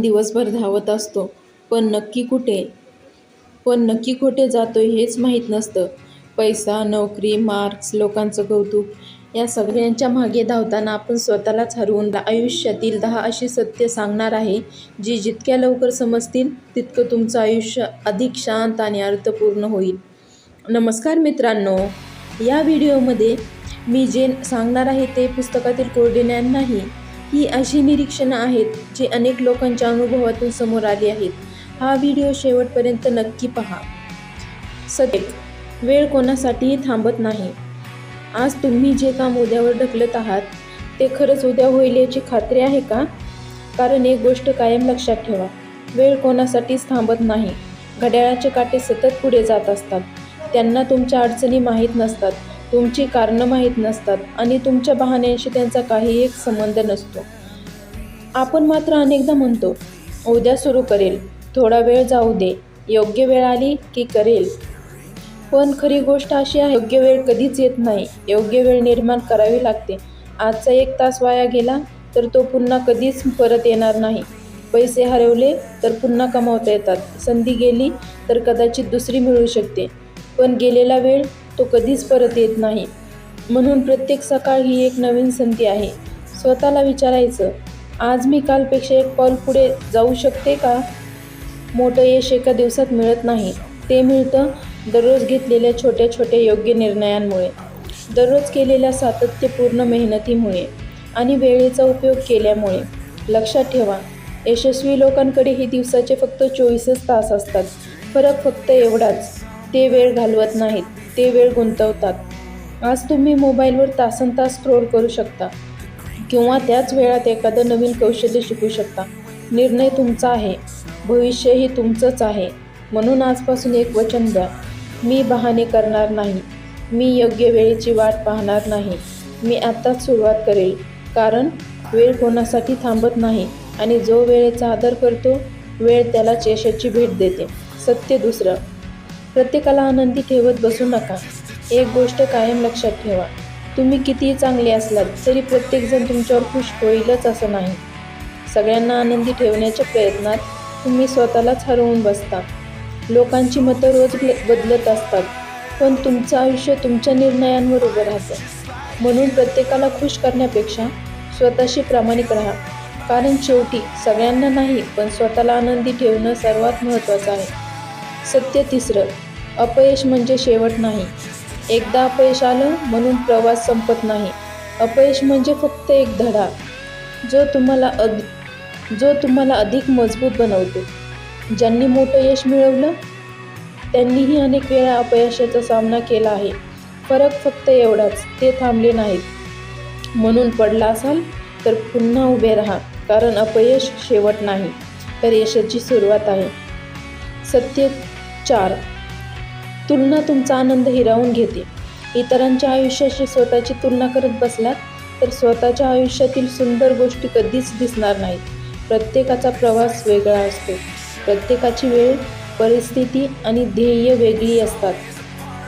दिवसभर धावत असतो, पण नक्की कुठे जातोय हेच माहीत नसतं. पैसा, नोकरी, मार्क्स, लोकांचं कौतुक या सगळ्यांच्या मागे धावताना आपण स्वतःलाच हरवून आयुष्यातील 10 अशी सत्य सांगणार आहे, जी जितक्या लवकर समजतील, तितकं तुमचं आयुष्य अधिक शांत आणि अर्थपूर्ण होईल. नमस्कार मित्रांनो, या व्हिडिओमध्ये मी जे सांगणार आहे ते पुस्तकातील कोरडे ज्ञान नाही. ही अशी निरीक्षणं आहेत जी अनेक लोकांच्या अनुभवातून समोर आली आहेत. हा व्हिडिओ शेवटपर्यंत नक्की पहा. सत्य, वेळ कोणासाठीही थांबत नाही. आज तुम्ही जे काम उद्यावर ढकलत आहात ते खरंच उद्या होईल याची खात्री आहे का? कारण एक गोष्ट कायम लक्षात ठेवा, वेळ कोणासाठीच थांबत नाही. घड्याळाचे काटे सतत पुढे जात असतात. त्यांना तुमच्या अडचणी माहीत नसतात, तुमची कारणं माहीत नसतात आणि तुमच्या बहाण्यांशी त्यांचा काही एक संबंध नसतो. आपण मात्र अनेकदा म्हणतो, उद्या सुरू करेल, थोडा वेळ जाऊ दे, योग्य वेळ आली की करेल. पण खरी गोष्ट अशी आहे, योग्य वेळ कधीच येत नाही. योग्य वेळ निर्माण करावी लागते. आजचा 1 तास वाया गेला तर तो पुन्हा कधीच परत येणार नाही. पैसे हरवले तर पुन्हा कमावता येतात. संधी गेली तर कदाचित दुसरी मिळू शकते, पण गेलेला वेळ तो कधीच परत येत नाही. म्हणून प्रत्येक सकाळ ही एक नवीन संधी आहे. स्वतःला विचारायचं, आज मी कालपेक्षा 1 पाऊल पुढे जाऊ शकते का? मोठं यश एका दिवसात मिळत नाही. ते मिळतं दररोज घेतलेल्या छोट्या छोट्या योग्य निर्णयांमुळे, दररोज केलेल्या सातत्यपूर्ण मेहनतीमुळे आणि वेळेचा उपयोग केल्यामुळे. लक्षात ठेवा, यशस्वी लोकांकडे ही दिवसाचे फक्त 24च तास असतात. फरक फक्त एवढाच, ते वेळ घालवत नाहीत, ते वेळ गुंतवतात. आज तुम्ही मोबाईलवर तासनतास स्क्रोल करू शकता किंवा त्याच वेळात एखादं नवीन कौशल्य शिकू शकता. निर्णय तुमचा आहे, भविष्यही तुमचंच आहे. म्हणून आजपासून एक वचन द्या, मी बहाणे करणार नाही, मी योग्य वेळेची वाट पाहणार नाही, मी आत्ताच सुरुवात करेल. कारण वेळ कोणासाठी थांबत नाही आणि जो वेळेचा आदर करतो, वेळ त्यालाच यशाची भेट देते. सत्य दुसरं, प्रत्येकाला आनंदी ठेवत बसू नका. एक गोष्ट कायम लक्षात ठेवा, तुम्ही कितीही चांगले असलात तरी प्रत्येकजण तुमच्यावर खुश होईलच असं नाही. सगळ्यांना आनंदी ठेवण्याच्या प्रयत्नात तुम्ही स्वतःलाच हरवून बसता. लोकांची मतं रोज बदलत असतात, पण तुमचं आयुष्य तुमच्या निर्णयांवर उभं राहतं. म्हणून प्रत्येकाला खुश करण्यापेक्षा स्वतःशी प्रामाणिक राहा. कारण शेवटी सगळ्यांना नाही, पण स्वतःला आनंदी ठेवणं सर्वात महत्त्वाचं आहे. सत्य तिसरं, अपयश म्हणजे शेवट नाही. एकदा अपयश आलं म्हणून प्रवास संपत नाही. अपयश म्हणजे फक्त एक धडा, जो तुम्हाला अधिक मजबूत बनवतो. ज्यांनी मोठं यश मिळवलं त्यांनीही अनेक वेळा अपयशाचा सामना केला आहे. फरक फक्त एवढाच, ते थांबले नाहीत. म्हणून पडला असाल तर पुन्हा उभे राहा, कारण अपयश शेवट नाही, तर यशाची सुरुवात आहे. सत्य 4, तुलना तुमचा आनंद हिरावून घेते. इतरांच्या आयुष्याशी स्वतःची तुलना करत बसलात तर स्वतःच्या आयुष्यातील सुंदर गोष्टी कधीच दिसणार नाहीत. प्रत्येकाचा प्रवास वेगळा असतो. प्रत्येकाची वेळ, परिस्थिती आणि ध्येय वेगळी असतात.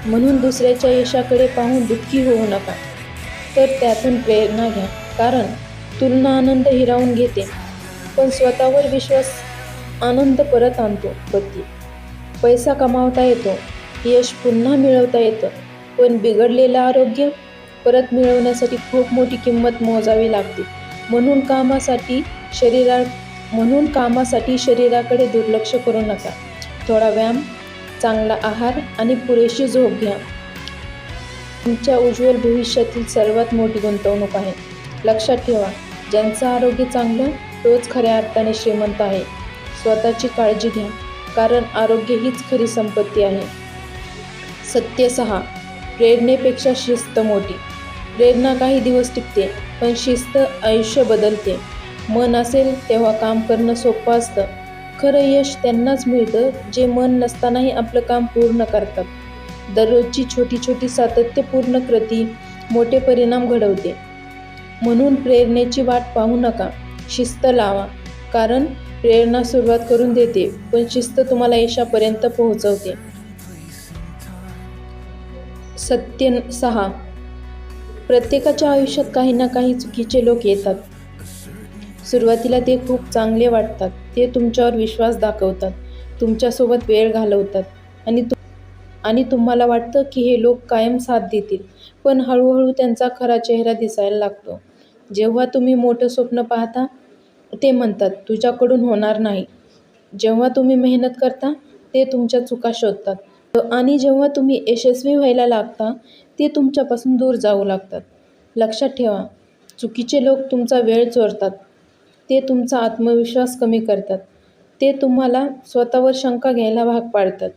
म्हणून दुसऱ्याच्या यशाकडे पाहून दुःखी होऊ नका, तर त्यातून प्रेरणा घ्या. कारण तुलना आनंद हिरावून घेते, पण स्वतःवर विश्वास आनंद परत आणतो. पैसा कमावता येतो, यश पुन्हा मिळवता येतं, पण बिघडलेलं आरोग्य परत मिळवण्यासाठी खूप मोठी किंमत मोजावी लागते. म्हणून कामासाठी शरीराकडे दुर्लक्ष करू नका. थोडा व्यायाम, चांगला आहार आणि पुरेशी झोप घ्या. तुमच्या उज्ज्वल भविष्यातील सर्वात मोठी गुंतवणूक आहे. लक्षात ठेवा, ज्यांचं आरोग्य चांगलं तोच खऱ्या अर्थाने श्रीमंत आहे. स्वतःची काळजी घ्या, कारण आरोग्य हीच खरी संपत्ती आहे. सत्य 6, प्रेरणेपेक्षा शिस्त मोठी. प्रेरणा काही दिवस टिकते, पण शिस्त आयुष्य बदलते. मन असेल तेव्हा काम करणं सोपं असतं. खरं यश त्यांनाच मिळतं जे मन नसतानाही आपलं काम पूर्ण करतात. दररोजची छोटी छोटी सातत्यपूर्ण कृती मोठे परिणाम घडवते. म्हणून प्रेरणेची वाट पाहू नका, शिस्त लावा. कारण प्रेरणा सुरुवात करून देते, पण शिस्त तुम्हाला यशापर्यंत पोहोचवते. सत्य 6, प्रत्येकाच्या आयुष्यात काही ना काही चुकीचे लोक येतात. सुरुवातीला ते खूप चांगले वाटतात. ते तुमच्यावर विश्वास दाखवतात, तुमच्यासोबत वेळ घालवतात आणि तुम्हाला वाटतं की हे लोक कायम साथ देतील. पण हळूहळू त्यांचा खरा चेहरा दिसायला लागतो. जेव्हा तुम्ही मोठं स्वप्न पाहता, ते म्हणतात, तुझ्याकडून होणार नाही. जेव्हा तुम्ही मेहनत करता, ते तुमच्या चुका शोधतात. आणि जेव्हा तुम्ही यशस्वी व्हायला लागता, ते तुमच्यापासून दूर जाऊ लागतात. लक्षात ठेवा, चुकीचे लोक तुमचा वेळ चोरतात. ते तुमचा आत्मविश्वास कमी करतात. ते तुम्हाला स्वतःवर शंका घ्यायला भाग पाडतात.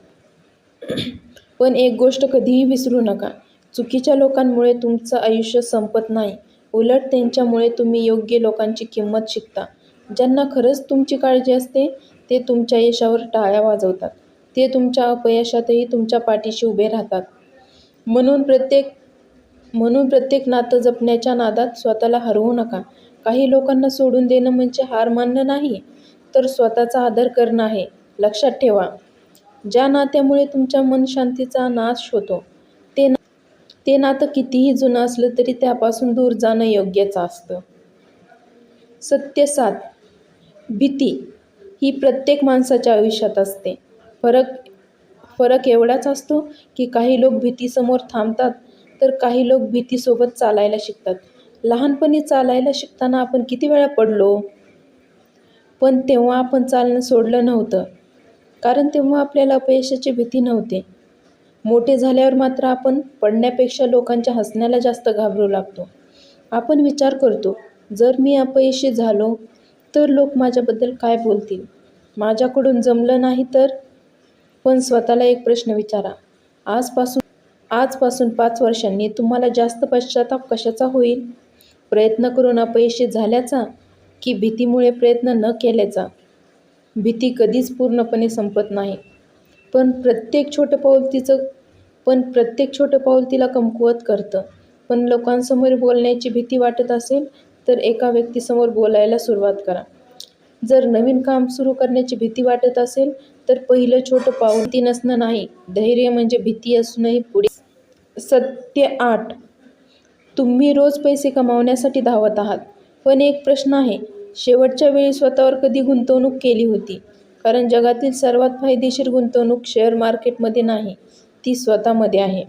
पण एक गोष्ट कधीही विसरू नका, चुकीच्या लोकांमुळे तुमचं आयुष्य संपत नाही. उलट त्यांच्यामुळे तुम्ही योग्य लोकांची किंमत शिकता. ज्यांना खरंच तुमची काळजी असते, ते तुमच्या यशावर टाळ्या वाजवतात. ते तुमच्या अपयशातही तुमच्या पाठीशी उभे राहतात. म्हणून प्रत्येक नातं जपण्याच्या नादात स्वतःला हरवू नका. काही लोकांना सोडून देणं म्हणजे हार मानणं नाही, तर स्वतःचा आदर करणं आहे. लक्षात ठेवा, ज्या नात्यामुळे तुमच्या मनशांतीचा नाश होतो, ते नातं कितीही जुनं असलं तरी त्यापासून दूर जाणं योग्यच असतं. सत्य 7. भीती ही प्रत्येक माणसाच्या आयुष्यात असते. फरक एवढाच असतो की काही लोक भीतीसमोर थांबतात, तर काही लोक भीतीसोबत चालायला शिकतात. लहानपणी चालायला शिकताना आपण किती वेळा पडलो, पण तेव्हा आपण चालणं सोडलं नव्हतं, कारण तेव्हा आपल्याला अपयशाची भीती नव्हती. मोठे झाल्यावर मात्र आपण पडण्यापेक्षा लोकांच्या हसण्याला जास्त घाबरू लागतो. आपण विचार करतो, जर मी अपयशी झालो तर लोक माझ्याबद्दल काय बोलतील, माझ्याकडून जमलं नाही तर. पण स्वतःला एक प्रश्न विचारा, आजपासून 5 वर्षांनी तुम्हाला जास्त पश्चाताप कशाचा होईल? प्रयत्न करून अपयशी झाल्याचा की भीतीमुळे प्रयत्न न केल्याचा? भीती कधीच पूर्णपणे संपत नाही, पण प्रत्येक छोटं पाऊल तिला कमकुवत करतं. पण लोकांसमोर बोलण्याची भीती वाटत असेल तर एका व्यक्तीसमोर बोलायला सुरुवात करा. जर नवीन काम सुरू करण्याची भीती वाटत असेल तर पहिलं छोटं पाऊल भीती नसणं नाही, धैर्य म्हणजे भीती असूनही पुढे. सत्य 8. तुम्ही रोज पैसे कमावण्यासाठी धावत आहात, पण एक प्रश्न आहे, शेवटच्या वेळी स्वतःवर कधी गुंतवणूक केली होती? कारण जगातील सर्वात फायदेशीर गुंतवणूक शेअर मार्केटमध्ये नाही, ती स्वतःमध्ये आहे.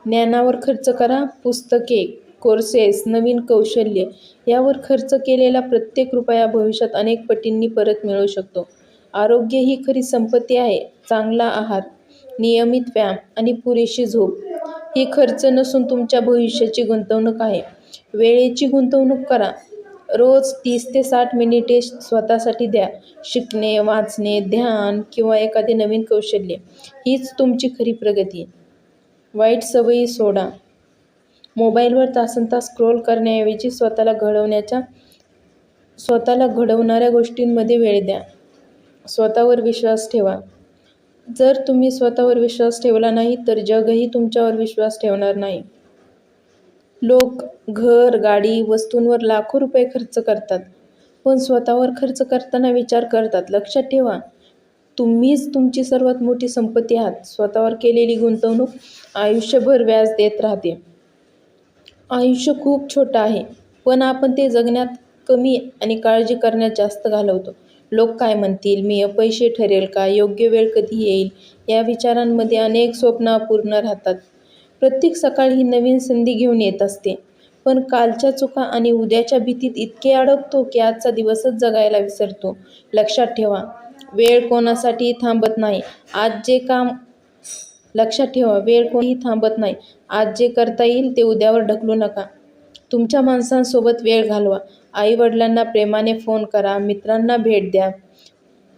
ज्ञानावर खर्च करा. पुस्तके, कोर्सेस, नवीन कौशल्य यावर खर्च केलेला प्रत्येक रुपया भविष्यात अनेक पटींनी परत मिळू शकतो. आरोग्य ही खरी संपत्ती आहे. चांगला आहार, नियमित व्यायाम आणि पुरेशी झोप ही खर्च नसून तुमच्या भविष्याची गुंतवणूक आहे. वेळेची गुंतवणूक करा. रोज 30 ते 60 मिनिटे स्वतःसाठी द्या. शिकणे, वाचणे, ध्यान किंवा एखादे नवीन कौशल्य हीच तुमची खरी प्रगती. वाईट सवयी सोडा. मोबाईलवर तासनतास स्क्रोल करण्याऐवजी स्वतःला घडवणाऱ्या गोष्टींमध्ये वेळ द्या. स्वतःवर विश्वास ठेवा. जर तुम्ही स्वतःवर विश्वास ठेवला नाही तर जगही तुमच्यावर विश्वास ठेवणार नाही. लोक घर, गाडी, वस्तूंवर लाखो रुपये खर्च करतात, पण स्वतःवर खर्च करताना विचार करतात. लक्षात ठेवा, तुम्हीच तुमची सर्वात मोठी संपत्ती आहात. स्वतःवर केलेली गुंतवणूक आयुष्यभर व्याज देत राहते. आयुष्य खूप छोटं आहे, पण आपण ते जगण्यात कमी आणि काळजी करण्यात जास्त घालवतो. लोक काय म्हणतील, मी अपयशी ठरेल का, योग्य वेळ कधी येईल, या विचारांमध्ये अनेक स्वप्न अपूर्ण राहतात. प्रत्येक सकाळ ही नवीन संधी घेऊन येत असते, पण कालच्या चुका आणि उद्याच्या भीतीत इतके अडकतो की आजचा दिवसच जगायला विसरतो. लक्षात ठेवा, वेळ कोणासाठीही थांबत नाही. आज जे करता येईल ते उद्यावर ढकलू नका. तुमच्या माणसांसोबत वेळ घालवा. आई-वडिलांना प्रेमाने फोन करा, मित्रांना भेट द्या,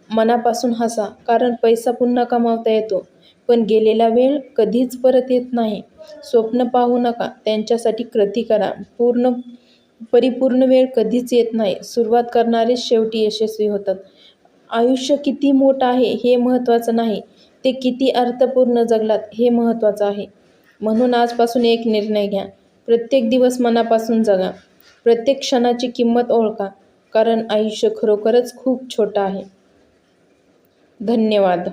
मनापासून हसा. कारण पैसा पुन्हा कमावता येतो, पण गेलेला वेळ कधीच परत येत नाही. स्वप्न पाहू नका, त्यांच्यासाठी कृती करा. परिपूर्ण वेळ कधीच येत नाही. सुरुवात करणारेच शेवटी यशस्वी होतात. आयुष्य किती मोठं आहे हे महत्त्वाचं नाही, ते किती अर्थपूर्ण जगलात हे महत्त्वाचं आहे. म्हणून आजपासून एक निर्णय घ्या. प्रत्येक दिवस मनापासून जगा. प्रत्येक क्षणाची किंमत ओळखा, कारण आयुष्य खरोखरच खूप छोटं आहे. धन्यवाद.